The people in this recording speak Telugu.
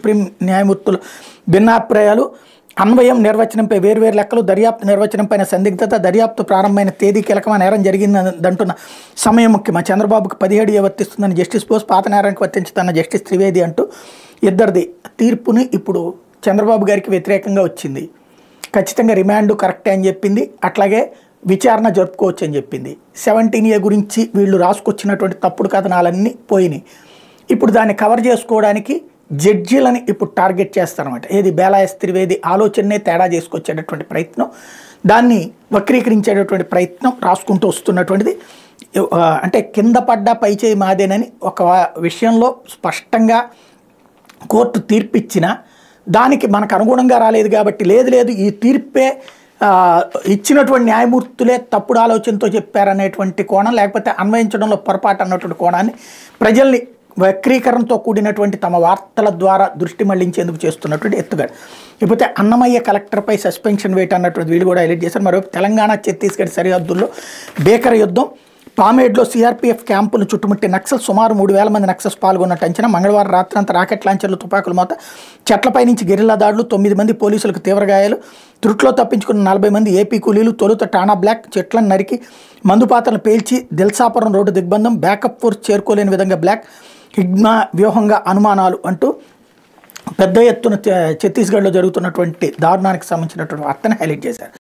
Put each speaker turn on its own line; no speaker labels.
సుప్రీం న్యాయమూర్తులు భిన్నాభిప్రాయాలు, అన్వయం నిర్వచనంపై వేర్వేరు లెక్కలు, దర్యాప్తు నిర్వచనంపైన సందిగ్ధత, దర్యాప్తు ప్రారంభమైన తేదీ కీలకమైన నేరం జరిగిందంటున్న సమయం ముఖ్యమా, చంద్రబాబుకు 17 వర్తిస్తుందని జస్టిస్ బోస్, పాత నేరానికి వర్తించుతున్న జస్టిస్ త్రివేది అంటూ ఇద్దరిది తీర్పుని ఇప్పుడు చంద్రబాబు గారికి వ్యతిరేకంగా వచ్చింది. ఖచ్చితంగా రిమాండ్ కరెక్టే అని చెప్పింది, అట్లాగే విచారణ జరుపుకోవచ్చు అని చెప్పింది. 17A గురించి వీళ్ళు రాసుకొచ్చినటువంటి తప్పుడు కథనాలన్నీ పోయినాయి. ఇప్పుడు దాన్ని కవర్ చేసుకోవడానికి జడ్జీలని ఇప్పుడు టార్గెట్ చేస్తారన్నమాట. ఏది బేలాయస్ త్రివేది ఆలోచననే తేడా చేసుకొచ్చేటటువంటి ప్రయత్నం, దాన్ని వక్రీకరించేటటువంటి ప్రయత్నం రాసుకుంటూ వస్తున్నటువంటిది. అంటే కింద పడ్డ పై చేయి మాదేనని ఒక విషయంలో స్పష్టంగా కోర్టు తీర్పిచ్చిన దానికి మనకు అనుగుణంగా రాలేదు కాబట్టి లేదు ఈ తీర్పే ఇచ్చినటువంటి న్యాయమూర్తులే తప్పుడు ఆలోచనతో చెప్పారనేటువంటి కోణం, లేకపోతే అన్వయించడంలో పొరపాటు అన్నటువంటి కోణాన్ని ప్రజల్ని వక్రీకరణతో కూడినటువంటి తమ వార్తల ద్వారా దృష్టి మళ్లించేందుకు చేస్తున్నటువంటి ఎత్తుగడ. ఇకపోతే అన్నమయ్య కలెక్టర్పై సస్పెన్షన్ వేట అన్నటువంటి వీళ్ళు కూడా హైలైట్ చేశారు. మరో తెలంగాణ ఛత్తీస్గఢ్ సరిహద్దుల్లో భీకర యుద్ధం, పామేడ్లో సిఆర్పీఎఫ్ క్యాంపును చుట్టుముట్టి నక్సల్, సుమారు 3000 మంది నక్సల్స్ పాల్గొన్నట్టు అంచనా. మంగళవారం రాత్రంతా రాకెట్ లాంచర్లు, తుపాకుల మోత, చెట్లపై నుంచి గెరిల్లా దాడులు, 9 మంది పోలీసులకు తీవ్ర గాయాలు, త్రుట్లో తప్పించుకున్న 40 మంది ఏపీ కూలీలు. తొలుత టానా బ్లాక్ చెట్లను నరికి మందుపాత్రలను పేల్చి దిల్సాపురం రోడ్డు దిగ్బంధం, బ్యాకప్ ఫోర్స్ చేరుకోలేని విధంగా బ్లాక్, హిగ్మా వ్యూహంగా అనుమానాలు అంటూ పెద్ద ఎత్తున ఛత్తీస్గఢ్లో జరుగుతున్నటువంటి దారుణానికి సంబంధించినటువంటి వార్తను హైలైట్ చేశారు.